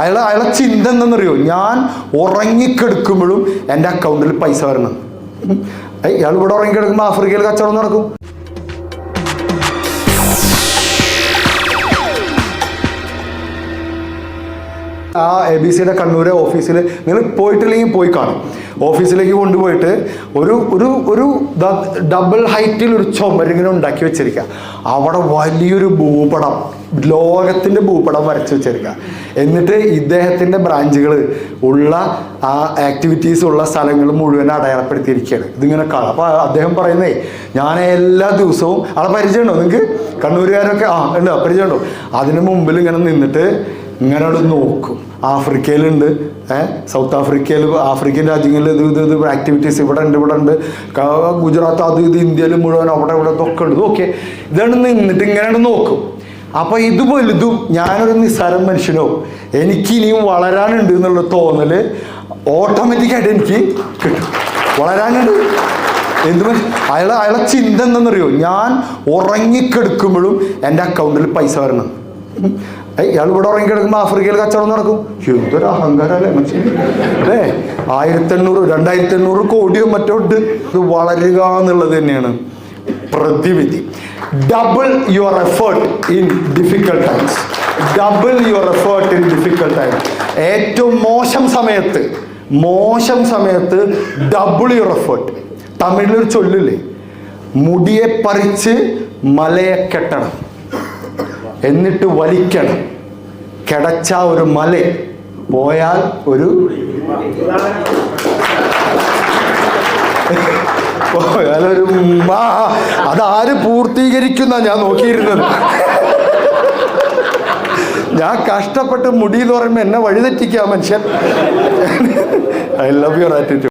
അയാളെ ചിന്ത എന്തെന്നറിയോ, ഞാൻ ഉറങ്ങിക്കെടുക്കുമ്പോഴും എൻ്റെ അക്കൗണ്ടിൽ പൈസ വരണം. ഇയാൾ ഇവിടെ ഉറങ്ങിക്കെടുക്കുമ്പോൾ ആഫ്രിക്കയിൽ കച്ചവടം നടക്കും. ആ ABC-യുടെ കണ്ണൂരെ ഓഫീസിൽ നിങ്ങൾ പോയിട്ടില്ലെങ്കിൽ പോയി കാണും. ഓഫീസിലേക്ക് കൊണ്ടുപോയിട്ട് ഒരു ഡബിൾ ഹൈറ്റിൽ ഒരു ചുമരിങ്ങനെ ഉണ്ടാക്കി വെച്ചിരിക്കുക. അവിടെ വലിയൊരു ഭൂപടം, ലോകത്തിൻ്റെ ഭൂപടം വരച്ച് വെച്ചിരിക്കുക. എന്നിട്ട് ഇദ്ദേഹത്തിൻ്റെ ബ്രാഞ്ചുകൾ ഉള്ള ആ ആക്ടിവിറ്റീസ് ഉള്ള സ്ഥലങ്ങൾ മുഴുവൻ അടയാളപ്പെടുത്തിയിരിക്കുകയാണ്. ഇതിങ്ങനെ കാണാം. അപ്പോൾ അദ്ദേഹം പറയുന്നേ, ഞാൻ എല്ലാ ദിവസവും ആളെ പരിചയമുണ്ടോ നിങ്ങൾക്ക്? കണ്ണൂരുകാരൊക്കെ ഉണ്ടോ? പരിചയമുണ്ടോ? അതിന് മുമ്പിൽ ഇങ്ങനെ നിന്നിട്ട് ഇങ്ങനെ അവിടെ നോക്കും. ആഫ്രിക്കയിലുണ്ട്, സൗത്ത് ആഫ്രിക്കയിൽ, ആഫ്രിക്കൻ രാജ്യങ്ങളിൽ ഇത് ആക്ടിവിറ്റീസ് ഇവിടെ ഉണ്ട്, ഗുജറാത്ത് അത് ഇത്, ഇന്ത്യയിൽ മുഴുവൻ അവിടെ ഇതൊക്കെ ഉണ്ട്. ഓക്കെ, ഇതാണ് നിന്നിട്ട് ഇങ്ങനെയാണ് നോക്കും. അപ്പോൾ ഇത് വലുതും ഞാനൊരു നിസ്സാരം മനുഷ്യനോ, എനിക്ക് ഇനിയും വളരാനുണ്ട് എന്നുള്ള തോന്നൽ ഓട്ടോമാറ്റിക്കായിട്ട് എനിക്ക് കിട്ടും. വളരാനുണ്ട്. അയാളെ ചിന്ത എന്തെന്നറിയോ, ഞാൻ ഉറങ്ങിക്കെടുക്കുമ്പോഴും എൻ്റെ അക്കൗണ്ടിൽ പൈസ വരണം. ഇയാൾ ഇവിടെ ഉറങ്ങിക്കിടക്കുമ്പോൾ ആഫ്രിക്കയിൽ കച്ചവടം നടക്കും. എന്തൊരു അഹങ്കാരല്ലേ മനുഷ്യൻ അല്ലേ? 1800-2800 കോടിയോ മറ്റോ ഉണ്ട്. ഇത് വളരുക എന്നുള്ളത് തന്നെയാണ് പ്രതിവിധി. Double your effort in difficult times. Double your effort in difficult times. ഏറ്റവും മോശം സമയത്ത് ഡബിൾ യുവർ എഫേർട്ട്. തമിഴിലൊരു ചൊല്ലില്ലേ, മുടിയെ പറിച്ച് മലയെ കെട്ടണം, എന്നിട്ട് വലിക്കണം. കിടച്ച ഒരു മല പോയാൽ ഒരു അതാര് പൂർത്തീകരിക്കുന്ന ഞാൻ നോക്കിയിരുന്നത്. ഞാൻ കഷ്ടപ്പെട്ട് മുടി എന്ന് പറയുമ്പോൾ എന്നെ വഴിതെറ്റിക്കുക മനുഷ്യൻ. I love your attitude.